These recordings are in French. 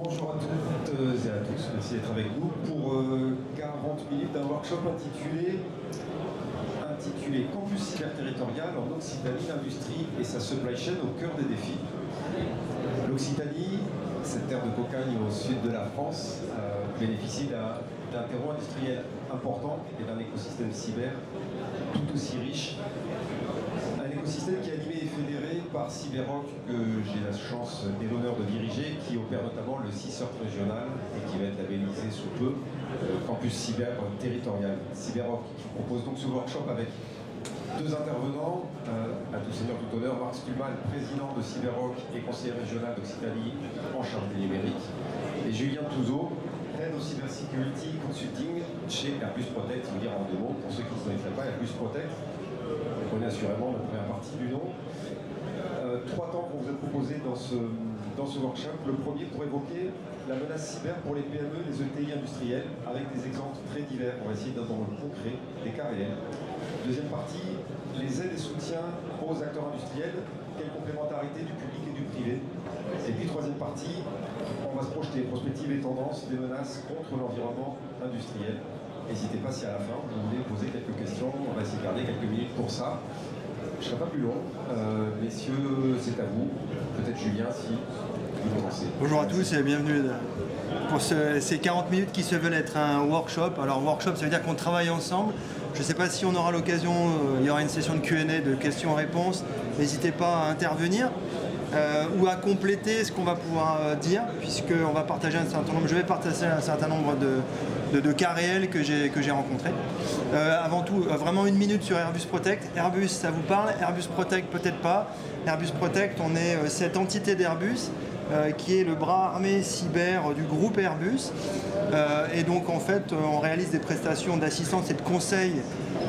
bonjour à toutes et à tous, merci d'être avec nous pour 40 minutes d'un workshop intitulé Campus cyber territorial en Occitanie, l'industrie et sa supply chain au cœur des défis. L'Occitanie, cette terre de cocagne au sud de la France, bénéficie d'un terreau industriel important et d'un écosystème cyber tout aussi riche. Un écosystème qui est animé et fédéré par Cyberrock, que j'ai la chance et l'honneur de diriger, qui opère notamment le CISORT régional et qui va être labellisé sous peu Campus cyber territorial. Cyberrock qui propose donc ce workshop avec deux intervenants, à tout seigneur tout honneur, Marc Stuhlmann, président de Cyberrock et conseiller régional d'Occitanie en charge des numériques, et Julien Touzeau, Head of Cybersecurity Consulting chez Airbus Protect. Je veux dire en deux mots, pour ceux qui ne connaîtraient pas, Airbus Protect, on connaît assurément la première partie du nom. Trois temps qu'on vous a proposés dans ce workshop. Le premier pour évoquer la menace cyber pour les PME, les ETI industriels, avec des exemples très divers. On va essayer d'avoir le concret, des cas réels. Deuxième partie, les aides et soutiens aux acteurs industriels, quelle complémentarité du public et du privé. Et puis troisième partie, on va se projeter, prospective et tendance des menaces contre l'environnement industriel. N'hésitez pas si à la fin vous voulez poser quelques questions, on va essayer de garder quelques minutes pour ça. Je ne serai pas plus long. Messieurs, c'est à vous. Peut-être Julien, si vous commencez. Bonjour à tous et bienvenue pour ces 40 minutes qui se veulent être un workshop. Alors workshop, ça veut dire qu'on travaille ensemble. Je ne sais pas si on aura l'occasion, il y aura une session de Q&A, de questions-réponses. N'hésitez pas à intervenir ou à compléter ce qu'on va pouvoir dire, puisqu'on va partager un certain nombre, je vais partager un certain nombre de cas réels que j'ai rencontrés. Avant tout, vraiment une minute sur Airbus Protect. Airbus, ça vous parle? Airbus Protect, peut-être pas. Airbus Protect, on est cette entité d'Airbus qui est le bras armé cyber du groupe Airbus. Et donc, en fait, on réalise des prestations d'assistance et de conseil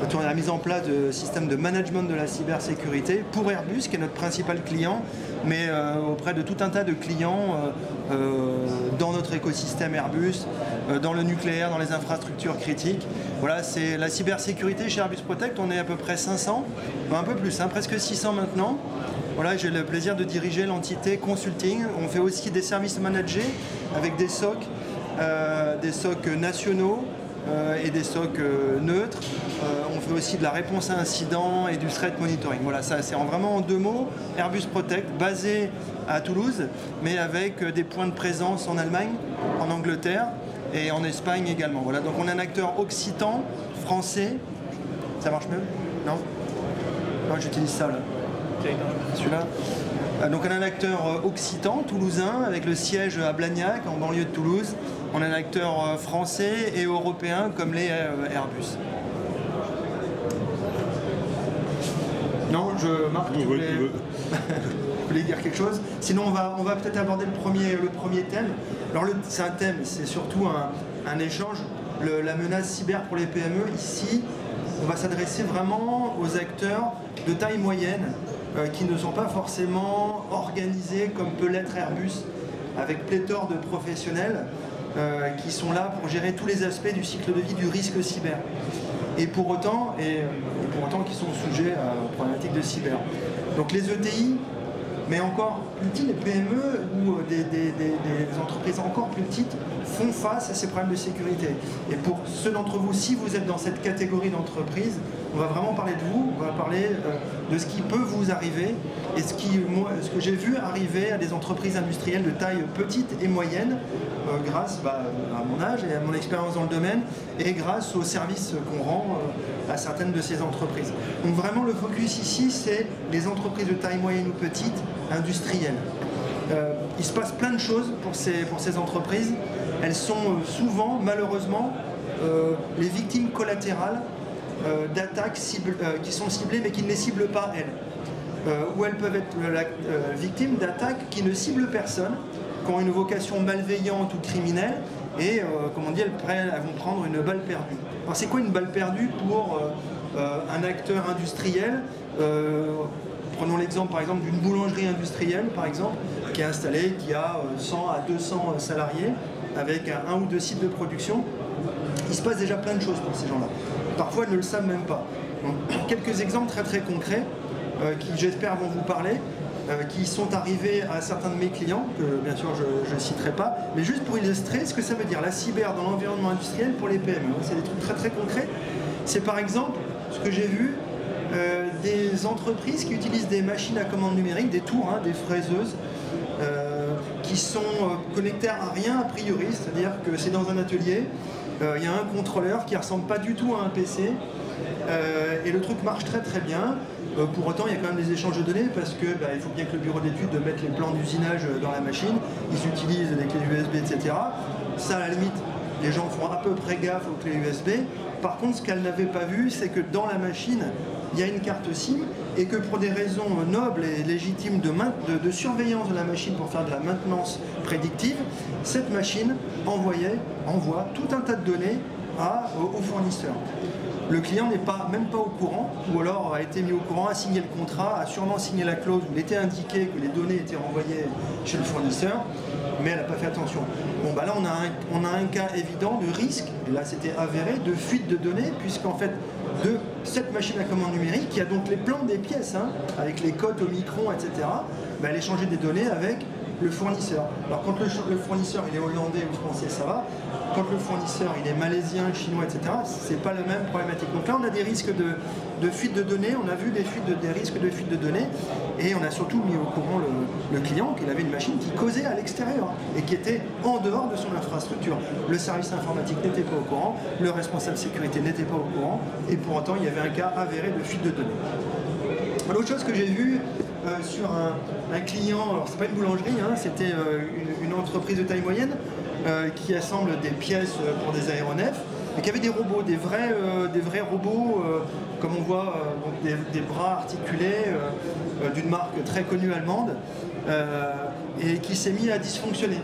autour de la mise en place de systèmes de management de la cybersécurité pour Airbus, qui est notre principal client, mais auprès de tout un tas de clients dans notre écosystème Airbus, dans le nucléaire, dans les infrastructures critiques. Voilà, c'est la cybersécurité chez Airbus Protect, on est à peu près 500, un peu plus, hein, presque 600 maintenant. Voilà, j'ai le plaisir de diriger l'entité consulting. On fait aussi des services managés avec des SOC nationaux et des SOC neutres. On fait aussi de la réponse à incidents et du threat monitoring. Voilà, ça c'est vraiment en deux mots. Airbus Protect, basé à Toulouse, mais avec des points de présence en Allemagne, en Angleterre et en Espagne également. Voilà, donc on a un acteur occitan, français. Ça marche mieux? Non? Non, j'utilise ça là. Celui-là. Donc on a un acteur occitan, toulousain, avec le siège à Blagnac, en banlieue de Toulouse. On a un acteur français et européen comme les Airbus. Non, Marc, tu voulais dire quelque chose? Sinon, on va peut-être aborder le premier thème. Alors, c'est un thème, c'est surtout un échange. La menace cyber pour les PME, ici, on va s'adresser vraiment aux acteurs de taille moyenne qui ne sont pas forcément organisés comme peut l'être Airbus, avec pléthore de professionnels qui sont là pour gérer tous les aspects du cycle de vie du risque cyber. Et pour autant qui sont sujets aux problématiques de cyber. Donc les ETI, mais encore plus petites, les PME ou des entreprises encore plus petites font face à ces problèmes de sécurité. Et pour ceux d'entre vous, si vous êtes dans cette catégorie d'entreprise, on va vraiment parler de vous, on va parler de ce qui peut vous arriver et ce que j'ai vu arriver à des entreprises industrielles de taille petite et moyenne grâce à mon âge et à mon expérience dans le domaine et grâce aux services qu'on rend à certaines de ces entreprises. Donc vraiment le focus ici, c'est les entreprises de taille moyenne ou petite industrielles. Il se passe plein de choses pour ces entreprises. Elles sont souvent, malheureusement, les victimes collatérales d'attaques qui sont ciblées mais qui ne les ciblent pas elles. Ou elles peuvent être victimes d'attaques qui ne ciblent personne, qui ont une vocation malveillante ou criminelle et, comme on dit, elles vont prendre une balle perdue. Alors c'est quoi une balle perdue pour un acteur industriel? Prenons l'exemple par exemple d'une boulangerie industrielle par exemple, qui est installée, qui a 100 à 200 salariés avec un ou deux sites de production. Il se passe déjà plein de choses pour ces gens-là. Parfois, ils ne le savent même pas. Donc, quelques exemples très très concrets qui, j'espère, vont vous parler. qui sont arrivés à certains de mes clients, que bien sûr je ne citerai pas, mais juste pour illustrer ce que ça veut dire, la cyber dans l'environnement industriel pour les PME. C'est des trucs très très concrets. C'est par exemple ce que j'ai vu, des entreprises qui utilisent des machines à commande numérique, des tours, hein, des fraiseuses, qui sont connectées à rien a priori, c'est-à-dire que c'est dans un atelier, il y a un contrôleur qui ne ressemble pas du tout à un PC, et le truc marche très très bien. Pour autant, il y a quand même des échanges de données parce que il faut bien que le bureau d'études mette les plans d'usinage dans la machine, ils utilisent des clés USB, etc. Ça, à la limite, les gens font à peu près gaffe aux clés USB. Par contre, ce qu'elles n'avaient pas vu, c'est que dans la machine, il y a une carte SIM et que pour des raisons nobles et légitimes de surveillance de la machine pour faire de la maintenance prédictive, cette machine envoie tout un tas de données au fournisseur. Le client n'est même pas au courant, ou alors a été mis au courant, a signé le contrat, a sûrement signé la clause où il était indiqué que les données étaient renvoyées chez le fournisseur, mais elle n'a pas fait attention. Bon, là, on a un cas évident de risque, et là c'était avéré, de fuite de données, puisqu'en fait, de cette machine à commande numérique, qui a donc les plans des pièces, hein, avec les cotes au micron, etc., elle échangeait des données avec le fournisseur. Alors quand le fournisseur il est hollandais ou français, ça va. Quand le fournisseur il est malaisien, chinois, etc., c'est pas la même problématique. Donc là on a des risques de fuite de données, on a vu des risques de fuite de données, et on a surtout mis au courant le client qu'il avait une machine qui causait à l'extérieur et qui était en dehors de son infrastructure. Le service informatique n'était pas au courant, le responsable sécurité n'était pas au courant, et pour autant il y avait un cas avéré de fuite de données. L'autre chose que j'ai vue sur un client, alors c'est pas une boulangerie, hein, c'était une entreprise de taille moyenne qui assemble des pièces pour des aéronefs et qui avait des robots, des vrais robots, comme on voit, donc des bras articulés d'une marque très connue allemande et qui s'est mis à dysfonctionner.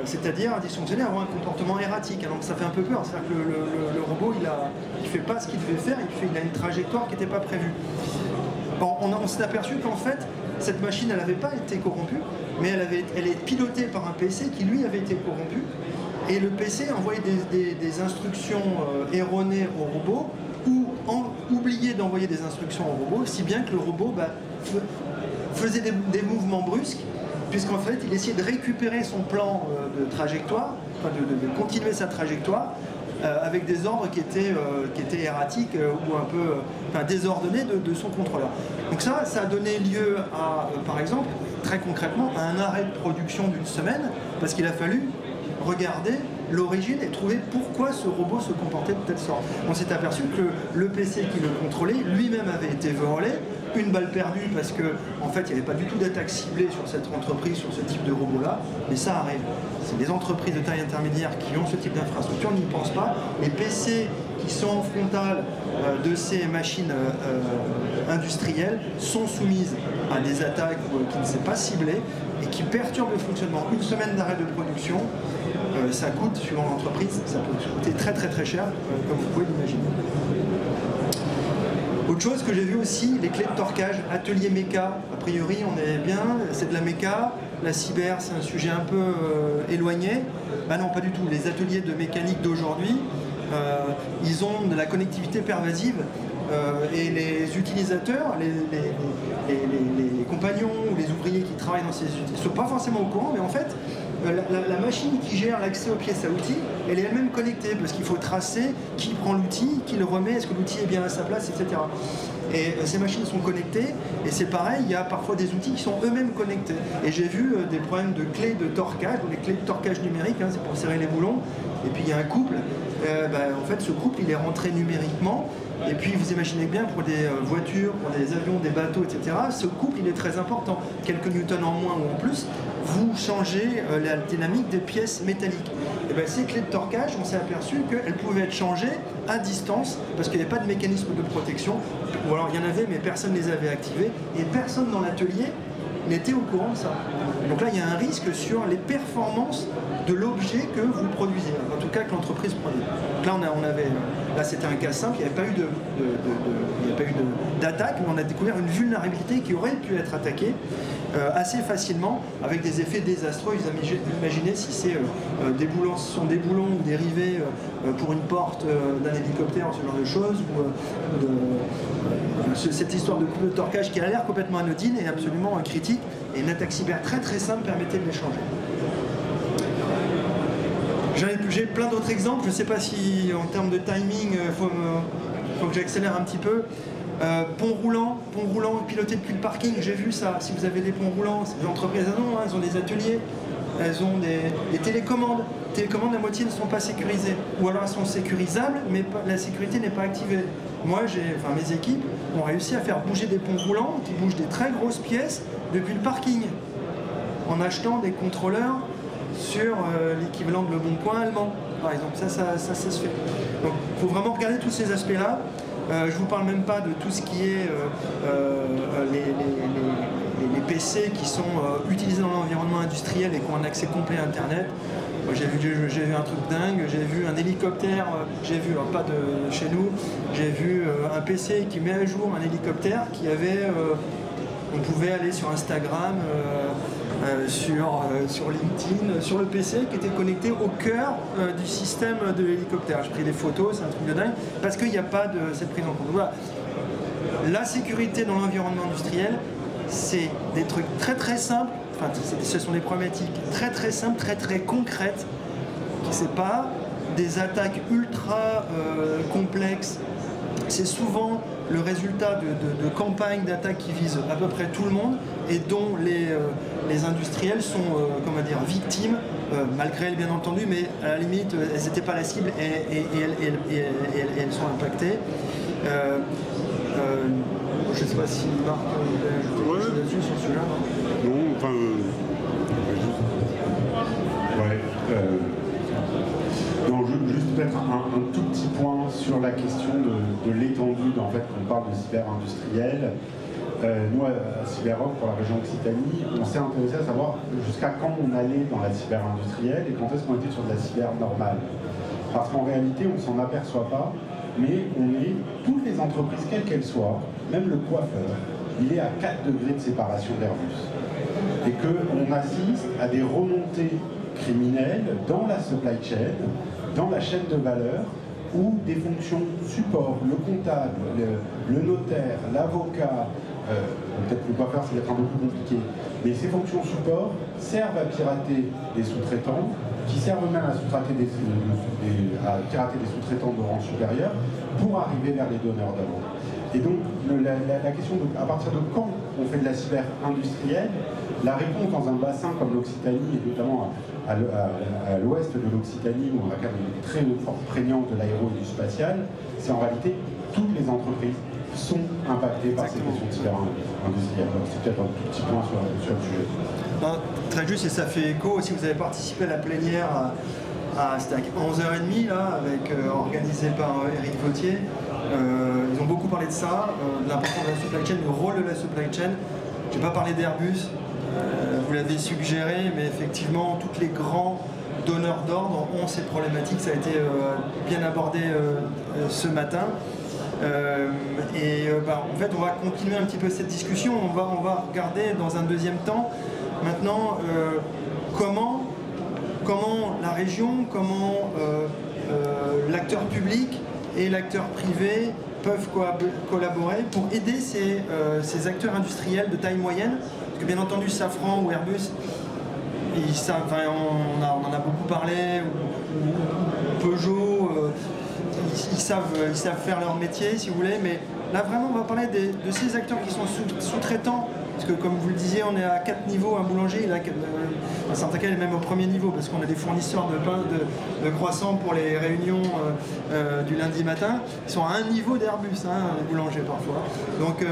C'est-à-dire à dysfonctionner, à avoir un comportement erratique. Alors ça fait un peu peur, c'est-à-dire que le robot il fait pas ce qu'il devait faire, il a une trajectoire qui n'était pas prévue. Bon, on s'est aperçu qu'en fait, cette machine, elle n'avait pas été corrompue, mais elle est pilotée par un PC qui, lui, avait été corrompu. Et le PC envoyait des instructions erronées au robot, ou oubliait d'envoyer des instructions au robot, si bien que le robot faisait des mouvements brusques, puisqu'en fait, il essayait de récupérer son plan de trajectoire, enfin de continuer sa trajectoire, avec des ordres qui étaient erratiques ou un peu désordonnés de son contrôleur. Donc ça a donné lieu à, par exemple, très concrètement, à un arrêt de production d'une semaine, parce qu'il a fallu regarder l'origine et trouver pourquoi ce robot se comportait de telle sorte. On s'est aperçu que le PC qui le contrôlait lui-même avait été volé, une balle perdue parce qu'en fait il n'y avait pas du tout d'attaque ciblée sur cette entreprise, sur ce type de robot-là, mais ça arrive. C'est des entreprises de taille intermédiaire qui ont ce type d'infrastructure, n'y pensent pas. Les PC qui sont en frontale de ces machines industrielles sont soumises à des attaques qui ne sont pas ciblées et qui perturbent le fonctionnement. Une semaine d'arrêt de production, ça coûte, suivant l'entreprise, ça peut coûter très très très cher, comme vous pouvez l'imaginer. Autre chose que j'ai vu aussi, les clés de torquage, atelier méca, a priori on est bien, c'est de la méca, la cyber c'est un sujet un peu éloigné. Bah non, pas du tout, les ateliers de mécanique d'aujourd'hui, ils ont de la connectivité pervasive et les utilisateurs, les compagnons ou les ouvriers qui travaillent dans ces outils ne sont pas forcément au courant, mais en fait, la machine qui gère l'accès aux pièces à outils, elle est elle-même connectée parce qu'il faut tracer qui prend l'outil, qui le remet, est-ce que l'outil est bien à sa place, etc. Et ces machines sont connectées et c'est pareil, il y a parfois des outils qui sont eux-mêmes connectés. Et j'ai vu des problèmes de clés de torquage, les clés de torquage numérique, hein, c'est pour serrer les boulons. Et puis il y a un couple, en fait ce couple il est rentré numériquement. Et puis vous imaginez bien pour des voitures, pour des avions, des bateaux, etc., ce couple il est très important. Quelques newtons en moins ou en plus, vous changez la dynamique des pièces métalliques. Et bien ces clés de torquage, on s'est aperçu qu'elles pouvaient être changées à distance parce qu'il n'y avait pas de mécanisme de protection. Ou alors il y en avait mais personne ne les avait activés et personne dans l'atelier n'était au courant de ça. Donc là il y a un risque sur les performances de l'objet que vous produisez, en tout cas que l'entreprise produit. Donc là c'était un cas simple, il n'y avait pas eu d'attaque, mais on a découvert une vulnérabilité qui aurait pu être attaquée assez facilement avec des effets désastreux. Imaginez si c'est ce sont des boulons ou des rivets pour une porte d'un hélicoptère, ce genre de choses, ou cette histoire de coupe de torquage qui a l'air complètement anodine et absolument critique, et une attaque cyber très très simple permettait de les changer. J'ai plein d'autres exemples, je ne sais pas si en termes de timing, il faut que j'accélère un petit peu. Pont roulant piloté depuis le parking, j'ai vu ça. Si vous avez des ponts roulants, les entreprises elles ont des ateliers, elles ont des télécommandes. Les télécommandes, la moitié ne sont pas sécurisées. Ou alors elles sont sécurisables, mais la sécurité n'est pas activée. Moi, mes équipes ont réussi à faire bouger des ponts roulants qui bougent des très grosses pièces depuis le parking, en achetant des contrôleurs sur l'équivalent de Le Bon Coin allemand, par exemple. Ça se fait. Donc, il faut vraiment regarder tous ces aspects-là. Je ne vous parle même pas de tout ce qui est les PC qui sont utilisés dans l'environnement industriel et qui ont un accès complet à Internet. Moi, j'ai vu un truc dingue, j'ai vu un hélicoptère, alors pas de chez nous, j'ai vu un PC qui met à jour un hélicoptère qui avait... on pouvait aller sur Instagram, sur LinkedIn, sur le PC qui était connecté au cœur du système de l'hélicoptère. J'ai pris des photos, c'est un truc de dingue, parce qu'il n'y a pas de cette prise en compte. Voilà. La sécurité dans l'environnement industriel, c'est des trucs très très simples, enfin ce sont des problématiques très très simples, très très concrètes. C'est pas des attaques ultra complexes. C'est souvent le résultat de campagnes d'attaques qui visent à peu près tout le monde et dont les industriels sont victimes, malgré elles bien entendu, mais à la limite elles n'étaient pas la cible et elles sont impactées. Je ne sais pas si Marc voulait ajouter quelque chose là-dessus sur ce sujet. Non, enfin... Non, juste peut-être un tout petit point sur la question de l'étendue, en fait, quand on parle de cyber-industriel. Nous, à CyberRock, pour la région Occitanie, on s'est intéressé à savoir jusqu'à quand on allait dans la cyber-industrielle et quand est-ce qu'on était sur de la cyber normale. Parce qu'en réalité, on ne s'en aperçoit pas, mais toutes les entreprises, quelles qu'elles soient, même le coiffeur, il est à 4 degrés de séparation d'Airbus. Et qu'on assiste à des remontées criminelles dans la supply chain, dans la chaîne de valeur, où des fonctions support, le comptable, le notaire, l'avocat, peut-être le coiffeur, ça va être un peu plus compliqué, mais ces fonctions support servent à pirater les sous-traitants, qui servent même à pirater des sous-traitants de rang supérieur pour arriver vers les donneurs d'ordre. Et donc, la question de à partir de quand on fait de la cyber industrielle, la réponse dans un bassin comme l'Occitanie, et notamment à l'ouest de l'Occitanie, où on a quand même une très forte prégnance de l'aéro et du spatial, c'est en réalité toutes les entreprises sont impactées par ces questions de cyber industrielle. C'est peut-être un tout petit point sur le sujet. Non, très juste, et ça fait écho, si vous avez participé à la plénière c'était à 11h30, là, organisée par Eric Vautier. Ils ont beaucoup parlé de ça, de l'importance de la supply chain, du rôle de la supply chain. Je n'ai pas parlé d'Airbus, vous l'avez suggéré, mais effectivement, tous les grands donneurs d'ordre ont ces problématiques. Ça a été bien abordé ce matin. En fait, on va continuer un petit peu cette discussion. On va regarder dans un deuxième temps, maintenant, comment la région, comment l'acteur public et l'acteur privé peuvent collaborer pour aider ces acteurs industriels de taille moyenne. Parce que bien entendu, Safran ou Airbus, on en a beaucoup parlé, ou Peugeot, ils savent faire leur métier, si vous voulez, mais là vraiment on va parler de ces acteurs qui sont sous-traitants. Parce que comme vous le disiez, on est à 4 niveaux, un boulanger, Saint-Acal est même au premier niveau, parce qu'on a des fournisseurs de pain, de croissants pour les réunions du lundi matin, ils sont à un niveau d'Airbus, les boulangers parfois. Donc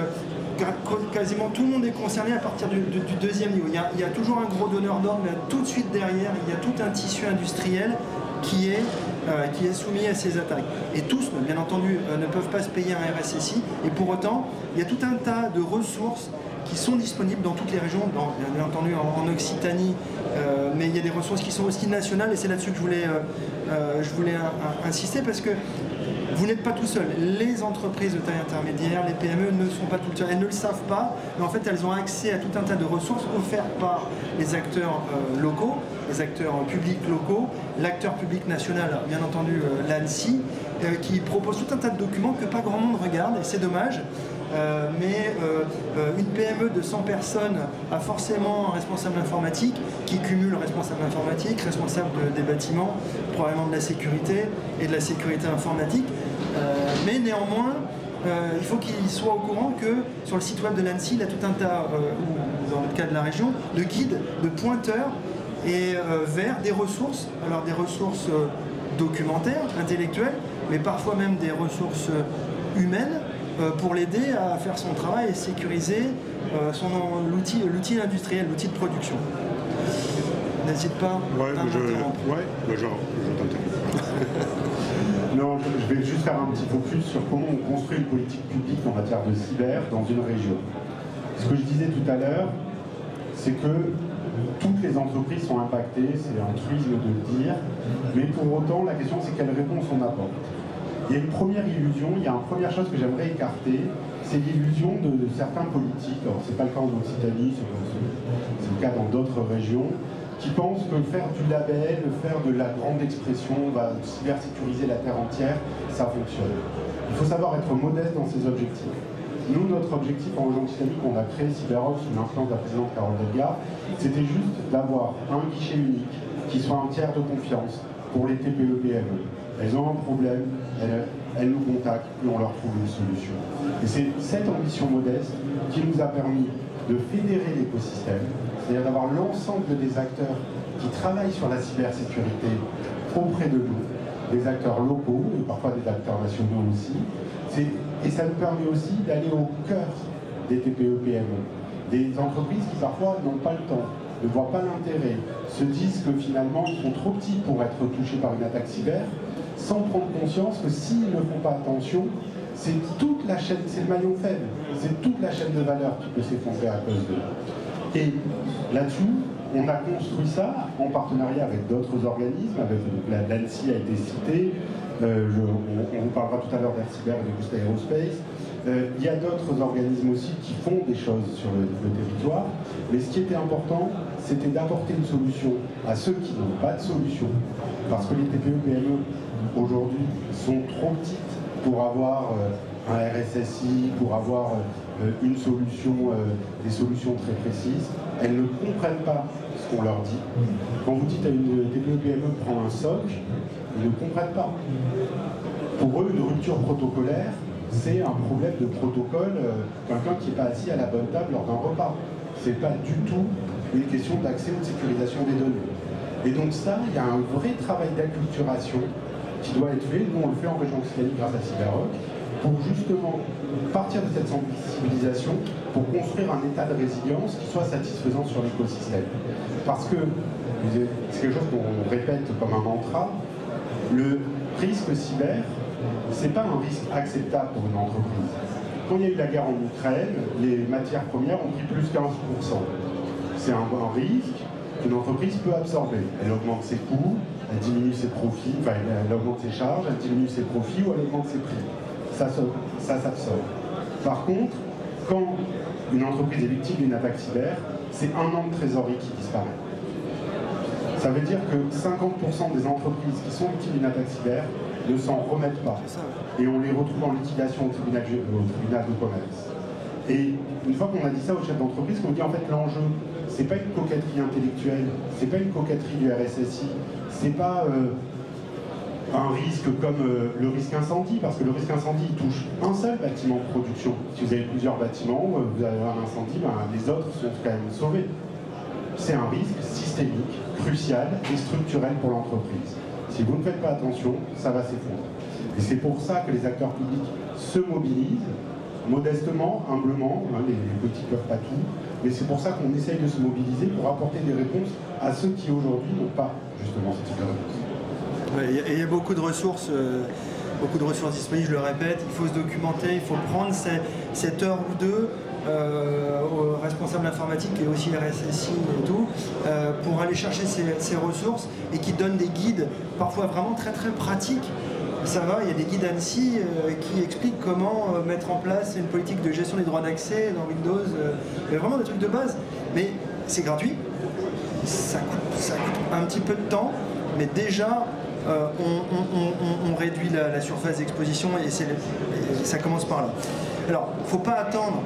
quasiment tout le monde est concerné à partir du deuxième niveau. Il y a toujours un gros donneur d'ordre, mais tout de suite derrière, il y a tout un tissu industriel qui est soumis à ces attaques. Et tous, bien entendu, ne peuvent pas se payer un RSSI, et pour autant, il y a tout un tas de ressources qui sont disponibles dans toutes les régions, bien entendu en Occitanie, mais il y a des ressources qui sont aussi nationales, et c'est là-dessus que je voulais insister, parce que vous n'êtes pas tout seul. Les entreprises de taille intermédiaire, les PME ne sont pas tout seules. Elles ne le savent pas, mais en fait, elles ont accès à tout un tas de ressources offertes par les acteurs locaux, les acteurs publics locaux, l'acteur public national, bien entendu l'ANSSI, qui propose tout un tas de documents que pas grand monde regarde, et c'est dommage. Mais une PME de 100 personnes a forcément un responsable informatique qui cumule responsable informatique, responsable des bâtiments, probablement de la sécurité et de la sécurité informatique. Mais néanmoins, il faut qu'il soit au courant que sur le site web de l'ANSSI, il y a tout un tas, ou dans le cas de la région, de guides, de pointeurs et vers des ressources, alors des ressources documentaires, intellectuelles, mais parfois même des ressources humaines, pour l'aider à faire son travail et sécuriser l'outil industriel, l'outil de production. N'hésite pas à m'interrompre. Je t'interromps. Non, je vais juste faire un petit focus sur comment on construit une politique publique en matière de cyber dans une région. Ce que je disais tout à l'heure, c'est que toutes les entreprises sont impactées, c'est un truisme de le dire, mais pour autant, la question c'est quelle réponse on apporte. Il y a une première illusion, il y a une première chose que j'aimerais écarter, c'est l'illusion de certains politiques, alors c'est pas le cas en Occitanie, c'est le cas dans d'autres régions, qui pensent que faire du label, faire de la grande expression, va cybersécuriser la terre entière, ça fonctionne. Il faut savoir être modeste dans ses objectifs. Nous, notre objectif en région Occitanie, qu'on a créé CyberOps sous l'influence de la présidente Carole Delga, c'était juste d'avoir un guichet unique qui soit un tiers de confiance pour les TPE-PME. Elles ont un problème, elles nous contactent et on leur trouve une solution. Et c'est cette ambition modeste qui nous a permis de fédérer l'écosystème, c'est-à-dire d'avoir l'ensemble des acteurs qui travaillent sur la cybersécurité auprès de nous, des acteurs locaux et parfois des acteurs nationaux aussi. Et ça nous permet aussi d'aller au cœur des TPE-PME, des entreprises qui parfois n'ont pas le temps, ne voient pas l'intérêt, se disent que finalement ils sont trop petits pour être touchés par une attaque cyber, sans prendre conscience que s'ils ne font pas attention, c'est toute la chaîne, c'est le maillon faible, c'est toute la chaîne de valeur qui peut s'effondrer à cause d'eux. Et là-dessus, on a construit ça en partenariat avec d'autres organismes, avec l'ANSSI a été cité, on vous parlera tout à l'heure d'Aircyber et de Boost Aerospace. Il y a d'autres organismes aussi qui font des choses sur le territoire, mais ce qui était important, c'était d'apporter une solution à ceux qui n'ont pas de solution, parce que les TPE-PME aujourd'hui sont trop petites pour avoir un RSSI, pour avoir une solution, des solutions très précises. Elles ne comprennent pas ce qu'on leur dit. Quand vous dites à une TPE-PME prends un SOC, ils ne comprennent pas. Pour eux, une rupture protocolaire, c'est un problème de protocole, quelqu'un qui n'est pas assis à la bonne table lors d'un repas. C'est pas du tout une question d'accès ou de sécurisation des données. Et donc ça, il y a un vrai travail d'acculturation qui doit être fait. Nous, on le fait en région Occitanie grâce à CyberOps, pour justement partir de cette sensibilisation, pour construire un état de résilience qui soit satisfaisant sur l'écosystème. Parce que, c'est quelque chose qu'on répète comme un mantra, le risque cyber, c'est pas un risque acceptable pour une entreprise. Quand il y a eu la guerre en Ukraine, les matières premières ont pris plus 15%. C'est un risque qu'une entreprise peut absorber. Elle augmente ses coûts, elle diminue ses profits, enfin elle augmente ses charges, elle diminue ses profits ou elle augmente ses prix. Ça s'absorbe. Par contre, quand une entreprise est victime d'une attaque cyber, c'est 1 an de trésorerie qui disparaît. Ça veut dire que 50% des entreprises qui sont victimes d'une attaque cyber ne s'en remettent pas. Et on les retrouve en liquidation au tribunal de commerce. Et une fois qu'on a dit ça aux chefs d'entreprise, qu'on dit en fait l'enjeu, c'est pas une coquetterie intellectuelle, c'est pas une coquetterie du RSSI, c'est pas un risque comme le risque incendie, parce que le risque incendie il touche un seul bâtiment de production. Si vous avez plusieurs bâtiments, vous avez un incendie, les autres sont quand même sauvés. C'est un risque systémique, crucial et structurel pour l'entreprise. Si vous ne faites pas attention, ça va s'effondrer. Et c'est pour ça que les acteurs publics se mobilisent, modestement, humblement, les petits ne peuvent pas tout, mais c'est pour ça qu'on essaye de se mobiliser pour apporter des réponses à ceux qui aujourd'hui n'ont pas justement ce type de réponse. Ouais, il y a beaucoup de ressources disponibles, je le répète, il faut se documenter, il faut prendre cette heure ou deux aux responsables informatiques et aussi RSSI et tout, pour aller chercher ces ressources et qui donnent des guides parfois vraiment très très pratiques ça va, il y a des guides ANSSI qui expliquent comment mettre en place une politique de gestion des droits d'accès dans Windows. Il y a vraiment des trucs de base, mais c'est gratuit, ça coûte un petit peu de temps, mais déjà on réduit la surface d'exposition et ça commence par là. Alors, il ne faut pas attendre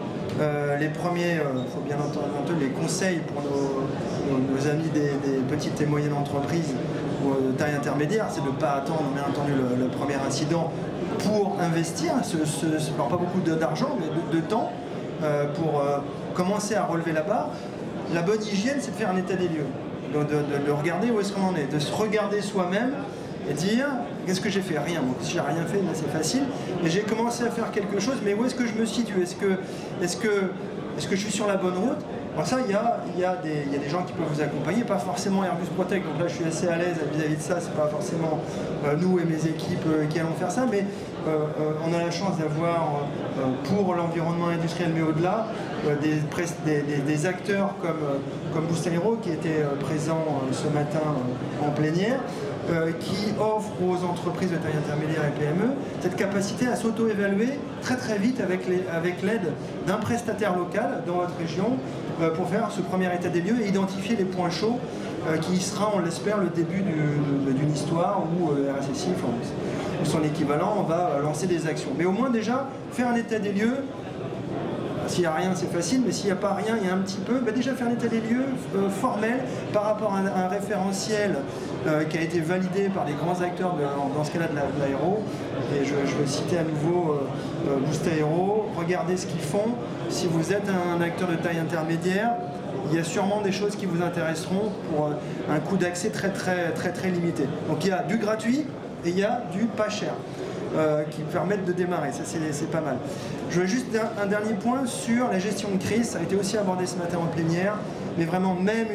les premiers, faut bien entendu les conseils pour nos amis des petites et moyennes entreprises ou de taille intermédiaire, c'est de ne pas attendre bien entendu le premier incident pour investir, alors pas beaucoup d'argent, mais de temps, pour commencer à relever la barre. La bonne hygiène, c'est de faire un état des lieux, de regarder où est-ce qu'on en est, de se regarder soi-même et dire qu'est-ce que j'ai fait? Rien. Bon, si j'ai rien fait, là c'est facile. Mais j'ai commencé à faire quelque chose, mais où est-ce que je me situe? Est-ce que je suis sur la bonne route? Alors ça, il y a des gens qui peuvent vous accompagner, pas forcément Airbus Protect, donc là je suis assez à l'aise vis-à-vis de ça, c'est pas forcément nous et mes équipes qui allons faire ça, mais on a la chance d'avoir pour l'environnement industriel, mais au-delà, des acteurs comme Boost.Aero qui étaient présents ce matin en plénière, qui offrent aux entreprises de taille intermédiaire et PME cette capacité à s'auto-évaluer très très vite avec l'aide d'un prestataire local dans votre région pour faire ce premier état des lieux et identifier les points chauds qui sera, on l'espère, le début d'une histoire où RSSI ou son équivalent, on va lancer des actions. Mais au moins déjà, faire un état des lieux. S'il n'y a rien, c'est facile, mais s'il n'y a pas rien, il y a un petit peu. Déjà faire un état des lieux formel par rapport à un référentiel qui a été validé par des grands acteurs, dans ce cas-là de l'aéro. Et je vais citer à nouveau Boost.Aero. Regardez ce qu'ils font. Si vous êtes un acteur de taille intermédiaire, il y a sûrement des choses qui vous intéresseront pour un coût d'accès très limité. Donc il y a du gratuit et il y a du pas cher. Qui permettent de démarrer, ça c'est pas mal. Je veux juste un dernier point sur la gestion de crise, ça a été aussi abordé ce matin en plénière, mais vraiment même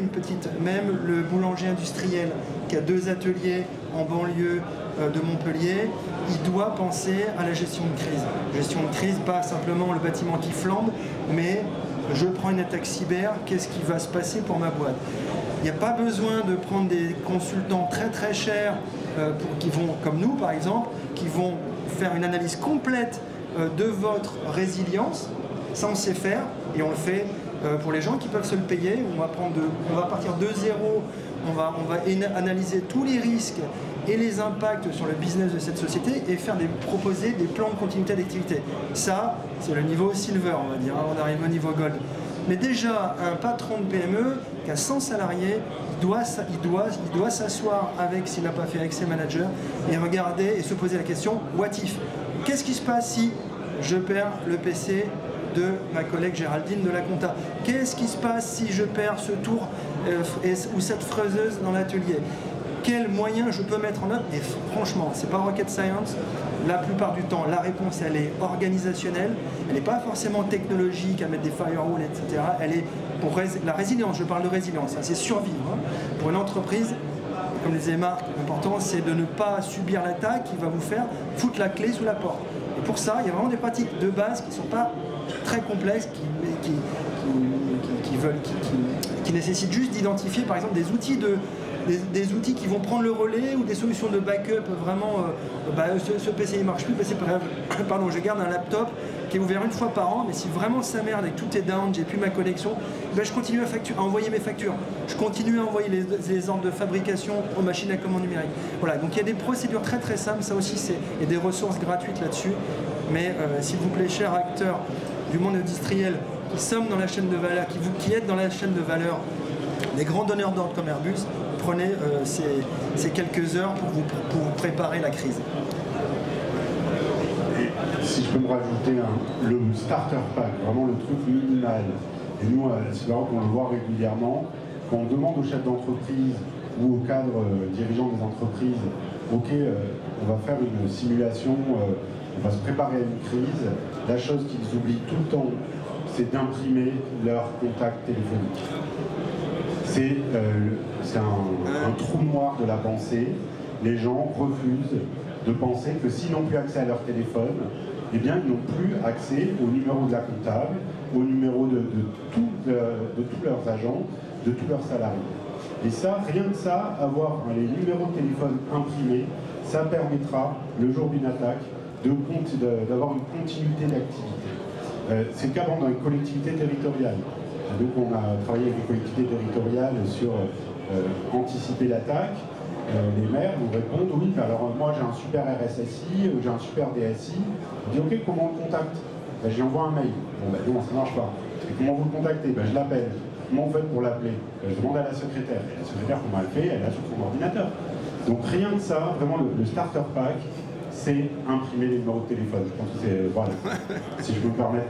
le boulanger industriel qui a 2 ateliers en banlieue de Montpellier, il doit penser à la gestion de crise. Gestion de crise, pas simplement le bâtiment qui flambe, mais je prends une attaque cyber, qu'est-ce qui va se passer pour ma boîte? Il n'y a pas besoin de prendre des consultants très chers qui vont, comme nous par exemple, qui vont faire une analyse complète de votre résilience. Ça on sait faire et on le fait pour les gens qui peuvent se le payer. On va partir de zéro, on va analyser tous les risques et les impacts sur le business de cette société et proposer des plans de continuité d'activité. Ça, c'est le niveau silver, on va dire, avant d'arriver au niveau gold. Mais déjà, un patron de PME qui a 100 salariés, il doit s'asseoir s'il n'a pas fait avec ses managers, et regarder et se poser la question, what if? Qu'est-ce qui se passe si je perds le PC de ma collègue Géraldine de la compta? Qu'est-ce qui se passe si je perds ce tour ou cette fraiseuse dans l'atelier? Quels moyens je peux mettre en œuvre? Et franchement, c'est pas rocket science. La plupart du temps, la réponse, elle est organisationnelle. Elle n'est pas forcément technologique, à mettre des firewalls, etc. Elle est pour la résilience. Je parle de résilience, hein, c'est survivre. Hein. Pour une entreprise, comme disait Marc, l'important, c'est de ne pas subir l'attaque qui va vous faire foutre la clé sous la porte. Et pour ça, il y a vraiment des pratiques de base qui ne sont pas très complexes, qui nécessitent juste d'identifier, par exemple, des outils qui vont prendre le relais ou des solutions de backup vraiment ce PC ne marche plus, pardon, je garde un laptop qui est ouvert une fois par an, mais si vraiment ça merde et que tout est down, j'ai plus ma connexion, je continue à envoyer mes factures, je continue à envoyer les ordres de fabrication aux machines à commande numérique. Voilà, donc il y a des procédures très simples, ça aussi et des ressources gratuites là-dessus, mais s'il vous plaît, chers acteurs du monde industriel qui sommes dans la chaîne de valeur, qui êtes dans la chaîne de valeur des grands donneurs d'ordre comme Airbus, prenez ces quelques heures pour vous préparer la crise. Et si je peux me rajouter le starter pack, vraiment le truc minimal. Et nous, à Cyberrock, on le voit régulièrement. Quand on demande aux chefs d'entreprise ou aux cadres dirigeants des entreprises, OK, on va faire une simulation, on va se préparer à une crise, la chose qu'ils oublient tout le temps, c'est d'imprimer leur contact téléphonique. C'est un trou noir de la pensée. Les gens refusent de penser que s'ils n'ont plus accès à leur téléphone, eh bien, ils n'ont plus accès au numéro de la comptable, au numéro de tous leurs agents, de tous leurs salariés. Et ça, rien que ça, avoir les numéros de téléphone imprimés, ça permettra, le jour d'une attaque, d'avoir une continuité d'activité. C'est le cas dans les collectivités territoriales. Donc on a travaillé avec les collectivités territoriales sur anticiper l'attaque. Les maires nous répondent, oui, alors moi j'ai un super RSSI, j'ai un super DSI. On dit, ok, comment on le contacte? J'y envoie un mail. Bon, non, ça ne marche pas. Et comment vous le contactez? Je l'appelle. Comment vous faites pour l'appeler? Je demande à la secrétaire. Et la secrétaire, comment elle fait? Elle a sur son ordinateur. Donc rien que ça, vraiment le starter pack, c'est imprimer les numéros de téléphone. Je pense que c'est, voilà, si je peux me permettre,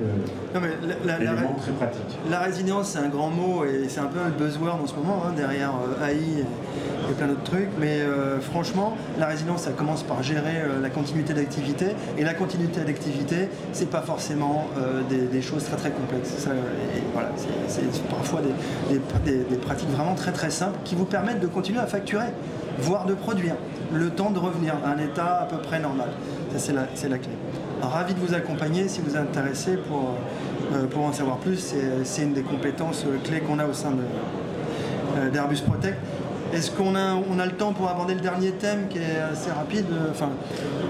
l'élément très pratique. La résilience, c'est un grand mot et c'est un peu un buzzword en ce moment, hein, derrière AI et plein d'autres trucs. Mais franchement, la résilience, ça commence par gérer la continuité d'activité. Et la continuité d'activité, c'est pas forcément des choses très très complexes. Ça, voilà, c'est parfois des pratiques vraiment très très simples qui vous permettent de continuer à facturer, voire de produire, le temps de revenir à un état à peu près normal. Ça, c'est la clé. Alors, ravi de vous accompagner si vous êtes intéressé pour en savoir plus. C'est une des compétences clés qu'on a au sein d'Airbus Protect. Est-ce qu'on a le temps pour aborder le dernier thème qui est assez rapide,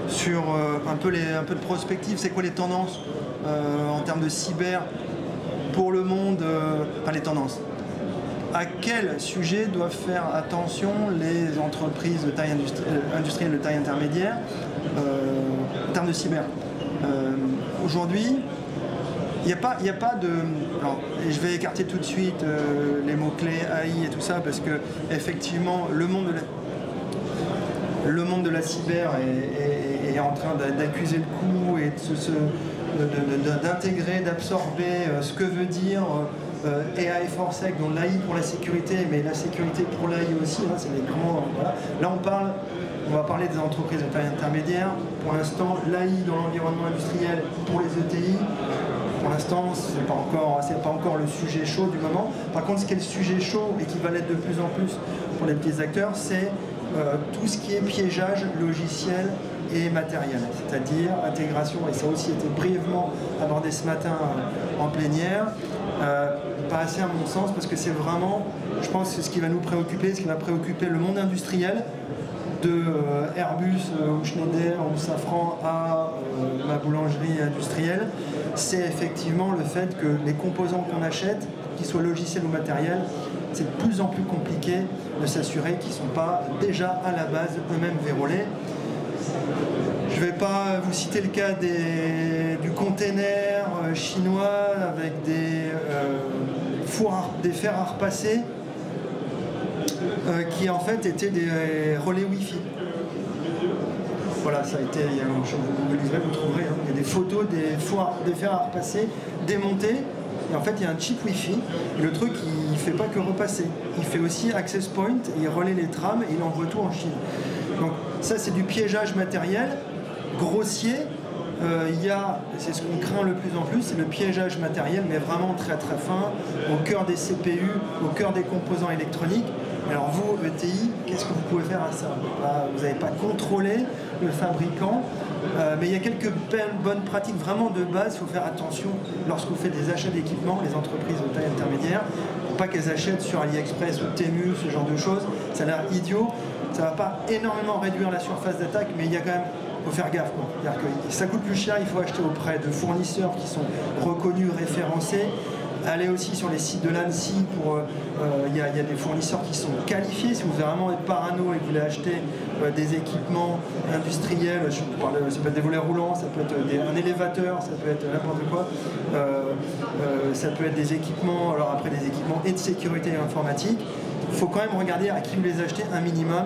sur un peu de prospective? C'est quoi les tendances en termes de cyber pour le monde, les tendances? À quel sujet doivent faire attention les entreprises de taille industrielle de taille intermédiaire en termes de cyber? Aujourd'hui, il n'y a pas de... Alors, je vais écarter tout de suite les mots-clés AI et tout ça, parce que effectivement, le monde de la cyber est en train d'accuser le coup et d'intégrer, d'absorber ce que veut dire AI for Sec, donc l'AI pour la sécurité, mais la sécurité pour l'AI aussi, hein, c'est des grands... Voilà. Là, on va parler des entreprises de taille intermédiaire. Pour l'instant, l'AI dans l'environnement industriel pour les ETI. Pour l'instant, c'est pas encore le sujet chaud du moment. Par contre, ce qui est le sujet chaud et qui va l'être de plus en plus pour les petits acteurs, c'est tout ce qui est piégeage logiciel et matériel, c'est-à-dire intégration, et ça a aussi été brièvement abordé ce matin en plénière, pas assez à mon sens, parce que c'est vraiment, je pense, ce qui va nous préoccuper, ce qui va préoccuper le monde industriel, de Airbus ou Schneider ou Safran à ma boulangerie industrielle, c'est effectivement le fait que les composants qu'on achète, qu'ils soient logiciels ou matériels, c'est de plus en plus compliqué de s'assurer qu'ils ne sont pas déjà à la base eux-mêmes verrouillés. Je ne vais pas vous citer le cas du container chinois avec des fers à repasser qui en fait étaient des relais Wi-Fi. Voilà, ça a été, vous googliserez, vous trouverez, hein, il y a des photos des fers à repasser démontés. Et en fait, il y a un chip Wi-Fi. Et le truc, il ne fait pas que repasser. Il fait aussi access point, il relaie les trames et il envoie tout en Chine. Donc ça, c'est du piégeage matériel grossier. C'est ce qu'on craint le plus en plus, c'est le piégeage matériel, mais vraiment très très fin, au cœur des CPU, au cœur des composants électroniques. Alors vous, ETI, qu'est-ce que vous pouvez faire à ça? Vous n'avez pas contrôlé le fabricant, mais il y a quelques bonnes pratiques vraiment de base. Il faut faire attention lorsque vous faites des achats d'équipements, les entreprises de taille intermédiaire, pour pas qu'elles achètent sur AliExpress ou Temu, ce genre de choses. Ça a l'air idiot, ça ne va pas énormément réduire la surface d'attaque, mais il y a quand même... Il faut faire gaffe. Ça coûte plus cher, il faut acheter auprès de fournisseurs qui sont reconnus, référencés. Allez aussi sur les sites de l'ANSSI, il y a des fournisseurs qui sont qualifiés. Si vous êtes vraiment parano et que vous voulez acheter des équipements industriels, ça peut être des volets roulants, ça peut être un élévateur, ça peut être n'importe quoi. Ça peut être des équipements, alors après des équipements et de sécurité informatique. Il faut quand même regarder à qui vous les achetez un minimum.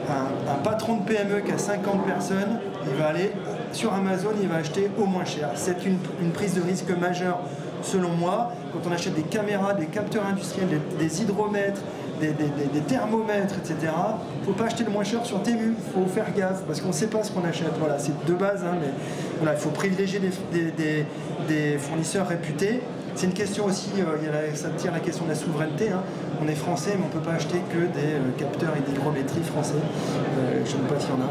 Un patron de PME qui a 50 personnes, il va aller sur Amazon, il va acheter au moins cher. C'est une prise de risque majeure selon moi. Quand on achète des caméras, des capteurs industriels, des hydromètres, des thermomètres, etc., il ne faut pas acheter le moins cher sur Temu. Il faut faire gaffe parce qu'on ne sait pas ce qu'on achète. Voilà, c'est de base, hein, mais voilà, il faut privilégier des fournisseurs réputés. C'est une question aussi, ça tire la question de la souveraineté. Hein. On est français, mais on ne peut pas acheter que des capteurs et d'hygrométrie français. Je ne sais pas s'il y en a,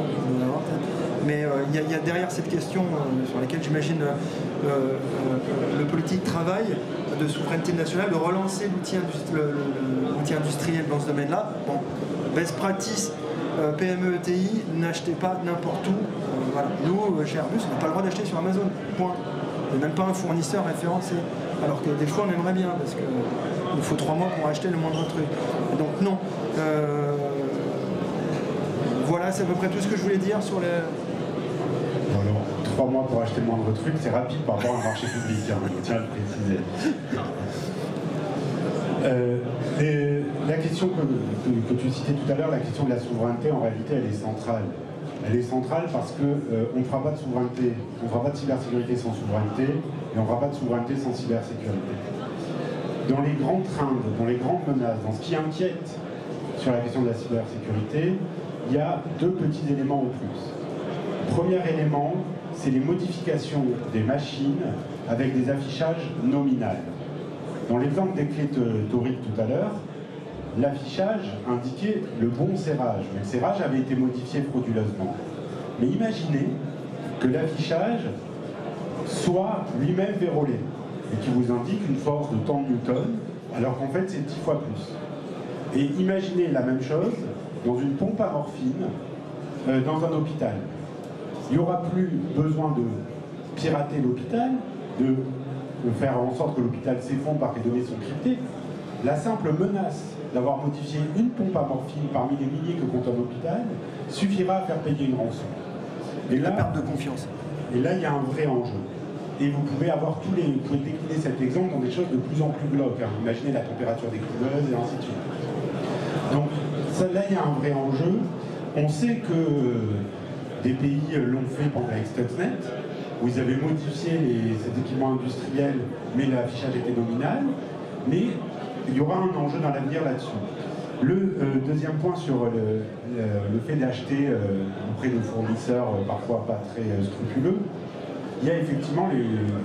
mais il y a derrière cette question sur laquelle j'imagine le politique travaille, de souveraineté nationale, de relancer l'outil industriel dans ce domaine-là. Bon, best practice, PME, ETI, n'achetez pas n'importe où. Voilà. Nous, chez Airbus, on n'a pas le droit d'acheter sur Amazon. Point. On n'est même pas un fournisseur référencé. Alors que des fois, on aimerait bien, parce qu'il nous faut 3 mois pour acheter le moindre truc. Donc non. Voilà, c'est à peu près tout ce que je voulais dire sur les... Alors, 3 mois pour acheter le moindre truc, c'est rapide par rapport à un marché public, hein, je tiens à le préciser. La question que tu citais tout à l'heure, la question de la souveraineté, en réalité, elle est centrale. Elle est centrale parce qu'on ne fera pas de souveraineté, on ne fera pas de cybersécurité sans souveraineté, et on ne fera pas de souveraineté sans cybersécurité. Dans les grandes craintes, dans les grandes menaces, dans ce qui inquiète sur la question de la cybersécurité, il y a 2 petits éléments au plus. Premier élément, c'est les modifications des machines avec des affichages nominaux. Dans l'exemple des clés toriques tout à l'heure, l'affichage indiquait le bon serrage. Mais le serrage avait été modifié frauduleusement. Mais imaginez que l'affichage soit lui-même vérolé et qui vous indique une force de tant de newtons, alors qu'en fait c'est 10 fois plus. Et imaginez la même chose dans une pompe à morphine dans un hôpital. Il n'y aura plus besoin de pirater l'hôpital, de faire en sorte que l'hôpital s'effondre parce que les données sont cryptées. La simple menace d'avoir modifié une pompe à morphine parmi les milliers que compte un hôpital suffira à faire payer une rançon. Et là, la perte de confiance. Et là, il y a un vrai enjeu. Et vous pouvez décliner cet exemple dans des choses de plus en plus glauques. Hein. Imaginez la température des couleuses et ainsi de suite. Donc là, il y a un vrai enjeu. On sait que des pays l'ont fait pendant avec Stuxnet, où ils avaient modifié cet équipement industriel, mais l'affichage était nominal. Mais il y aura un enjeu dans l'avenir là-dessus. Le deuxième point sur le fait d'acheter auprès de fournisseurs parfois pas très scrupuleux, il y a effectivement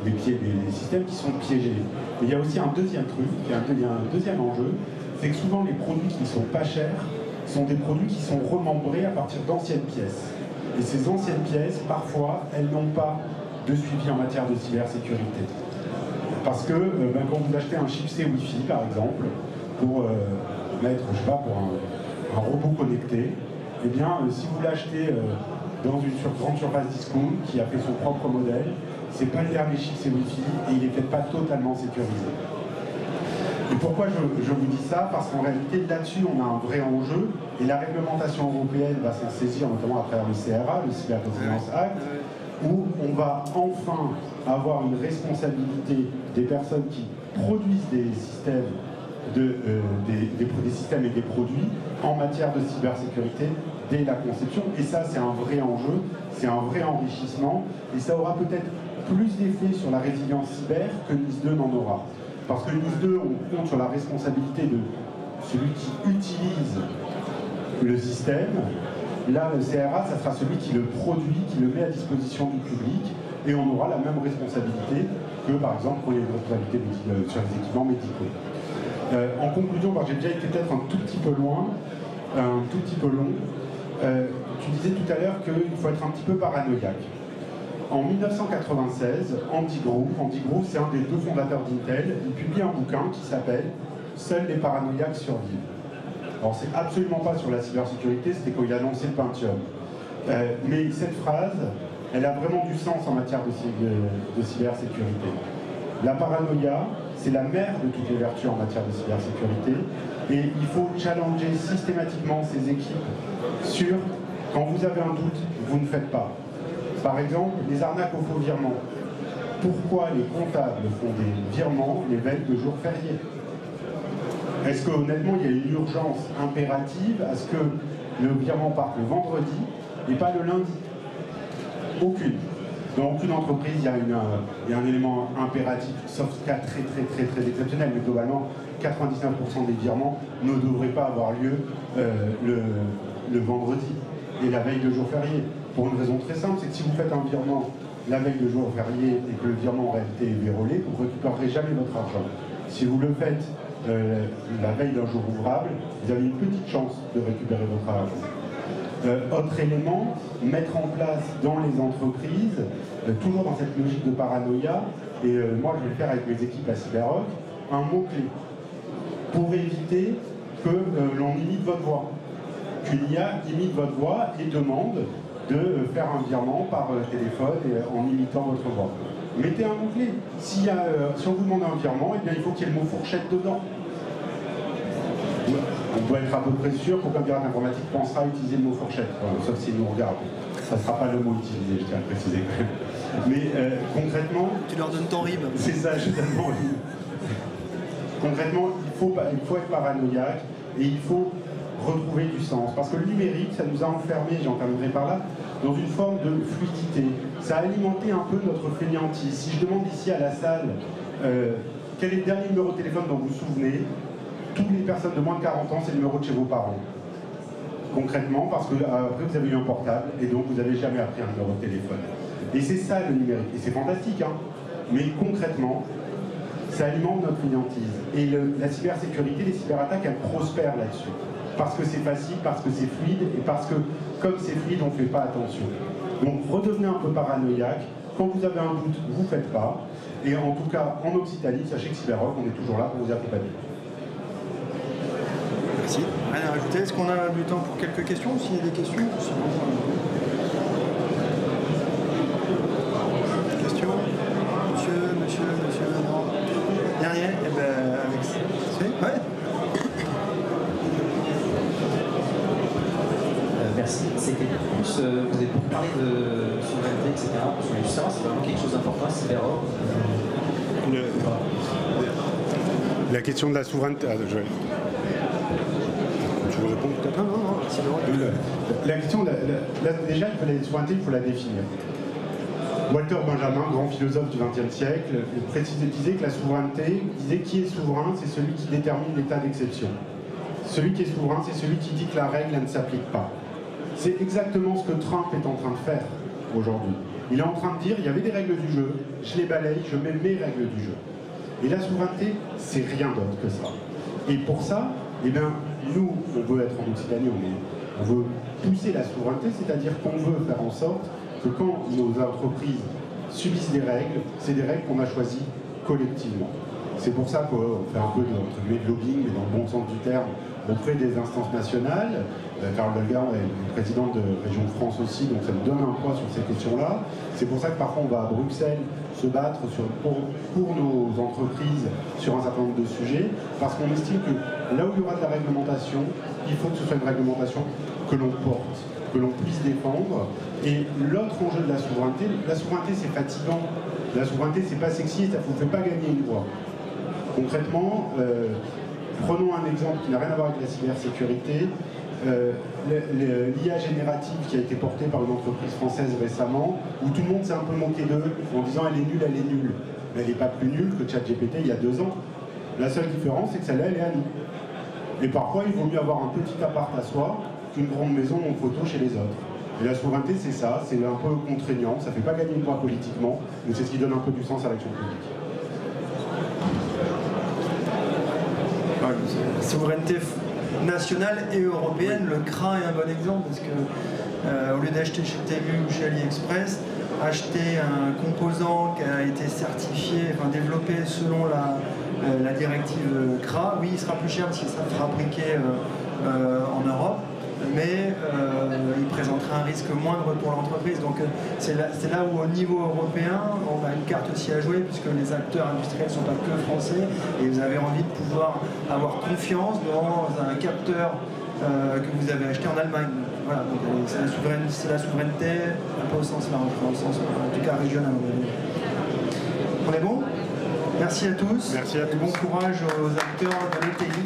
les systèmes qui sont piégés. Mais il y a aussi un deuxième truc, il y a un deuxième enjeu, c'est que souvent les produits qui ne sont pas chers sont des produits qui sont remembrés à partir d'anciennes pièces. Et ces anciennes pièces, parfois, elles n'ont pas de suivi en matière de cybersécurité. Parce que quand vous achetez un chipset Wi-Fi, par exemple, pour mettre, je sais pas, pour un robot connecté, eh bien, si vous l'achetez dans une grande surface discount qui a fait son propre modèle, c'est pas le dernier chipset Wi-Fi et il n'est peut-être pas totalement sécurisé. Et pourquoi je vous dis ça? Parce qu'en réalité, là-dessus, on a un vrai enjeu et la réglementation européenne va s'en saisir, notamment à travers le CRA, le Cyber Resilience Act, où on va enfin avoir une responsabilité des personnes qui produisent des systèmes, des systèmes et des produits en matière de cybersécurité dès la conception. Et ça, c'est un vrai enjeu, c'est un vrai enrichissement, et ça aura peut-être plus d'effet sur la résilience cyber que NIS2 n'en aura. Parce que NIS2, on compte sur la responsabilité de celui qui utilise le système. Là, le CRA, ça sera celui qui le produit, qui le met à disposition du public, et on aura la même responsabilité que, par exemple, pour les responsabilités sur les équipements médicaux. En conclusion, j'ai déjà été peut-être un tout petit peu loin, un tout petit peu long. Tu disais tout à l'heure qu'il faut être un petit peu paranoïaque. En 1996, Andy Grove, c'est un des 2 fondateurs d'Intel, il publie un bouquin qui s'appelle « Seuls les paranoïaques survivent ». Alors c'est absolument pas sur la cybersécurité, c'était quand il a lancé le Pentium. Mais cette phrase, elle a vraiment du sens en matière de cybersécurité. La paranoïa, c'est la mère de toutes les vertus en matière de cybersécurité, et il faut challenger systématiquement ces équipes sur « quand vous avez un doute, vous ne faites pas ». Par exemple, les arnaques aux faux virements. Pourquoi les comptables font des virements les veilles de jours fériés? Est-ce qu'honnêtement, il y a une urgence impérative à ce que le virement parte le vendredi et pas le lundi? Aucune. Dans aucune entreprise, il y a un élément impératif, sauf cas très exceptionnel, mais globalement, 99% des virements ne devraient pas avoir lieu le vendredi et la veille de jour férié. Pour une raison très simple, c'est que si vous faites un virement la veille de jour férié et que le virement en réalité est vérolé, vous ne récupérerez jamais votre argent. Si vous le faites la veille d'un jour ouvrable, vous avez une petite chance de récupérer votre argent. Autre élément, mettre en place dans les entreprises, toujours dans cette logique de paranoïa, et moi je vais le faire avec mes équipes à Cyberrock, un mot-clé pour éviter que l'on imite votre voix. qu'une IA imite votre voix et demande de faire un virement par téléphone en imitant votre voix. Mettez un mot-clé. Si on vous demande un virement, eh bien, il faut qu'il y ait le mot fourchette dedans. On doit être à peu près sûr qu'aucun pirate informatique pensera à utiliser le mot fourchette, sauf s'il nous regarde. Ça ne sera pas le mot utilisé, je tiens à le préciser quand même. Mais concrètement... Tu leur donnes ton RIB. C'est ça, j'ai tellement envie. Concrètement, il faut être paranoïaque et il faut retrouver du sens. Parce que le numérique, ça nous a enfermés, j'en terminerai par là, dans une forme de fluidité. Ça a alimenté un peu notre fainéantise. Si je demande ici à la salle quel est le dernier numéro de téléphone dont vous vous souvenez, toutes les personnes de moins de 40 ans, c'est le numéro de chez vos parents. Concrètement, parce que après vous avez eu un portable et donc vous n'avez jamais appris un numéro de téléphone. Et c'est ça le numérique. Et c'est fantastique, hein. Mais concrètement, ça alimente notre fainéantise. Et la cybersécurité, les cyberattaques, elles prospèrent là-dessus. Parce que c'est facile, parce que c'est fluide, et parce que, comme c'est fluide, on ne fait pas attention. Donc redevenez un peu paranoïaque. Quand vous avez un doute, vous ne faites pas. Et en tout cas, en Occitanie, sachez que Cyberrock, on est toujours là pour vous accompagner. Merci. Rien à rajouter. Est-ce qu'on a du temps pour quelques questions? S'il y a des questions, sinon... Questions? Monsieur, non. Dernier? Eh ben, Alex. Ouais. Merci. C'était plus, vous avez beaucoup parlé de souveraineté, etc. Je voulais juste savoir si c'est vraiment quelque chose d'important à Cyberrock. La question de la souveraineté... Tu veux répondre peut-être? Non. La question, déjà, la souveraineté, il faut la définir. Walter Benjamin, grand philosophe du XXe siècle, disait que la souveraineté, disait qui est souverain, c'est celui qui détermine l'état d'exception. Celui qui est souverain, c'est celui qui dit que la règle ne s'applique pas. C'est exactement ce que Trump est en train de faire aujourd'hui. Il est en train de dire, il y avait des règles du jeu, je les balaye, je mets mes règles du jeu. Et la souveraineté, c'est rien d'autre que ça. Et pour ça, eh bien, nous, on veut être en Occitanie, on veut pousser la souveraineté, c'est-à-dire qu'on veut faire en sorte que quand nos entreprises subissent des règles, c'est des règles qu'on a choisies collectivement. C'est pour ça qu'on fait un peu de lobbying, mais dans le bon sens du terme, auprès des instances nationales. Carole Delga est présidente de Région de France aussi, donc ça nous donne un poids sur ces questions-là. C'est pour ça que parfois on va à Bruxelles se battre pour nos entreprises sur un certain nombre de sujets, parce qu'on estime que là où il y aura de la réglementation, il faut que ce soit une réglementation que l'on porte, que l'on puisse défendre. Et l'autre enjeu de la souveraineté c'est fatigant. La souveraineté c'est pas sexy, ça ne vous fait pas gagner une voix. Concrètement, prenons un exemple qui n'a rien à voir avec la cybersécurité. L'IA générative qui a été portée par une entreprise française récemment, où tout le monde s'est un peu moqué d'eux en disant elle est nulle, elle est nulle. Mais elle n'est pas plus nulle que ChatGPT il y a 2 ans. La seule différence, c'est que celle-là, elle est à nous. Et parfois, il vaut mieux avoir un petit appart à soi qu'une grande maison en photo chez les autres. Et la souveraineté, c'est ça, c'est un peu contraignant, ça ne fait pas gagner une voix politiquement, mais c'est ce qui donne un peu du sens à l'action publique. Souveraineté nationale et européenne, le CRA est un bon exemple parce que au lieu d'acheter chez Temu ou chez AliExpress, acheter un composant qui a été certifié, enfin développé selon la directive CRA, oui, il sera plus cher parce qu'il sera fabriqué en Europe, mais il présentera un risque moindre pour l'entreprise. Donc c'est là où au niveau européen, on a une carte aussi à jouer puisque les acteurs industriels ne sont pas que français et vous avez envie de pouvoir avoir confiance dans un capteur que vous avez acheté en Allemagne. Voilà, donc c'est la souveraineté un peu au sens large, au sens en tout cas régional. On est bon? Merci à tous. Merci à tous. Et bon courage aux acteurs de l'ETI,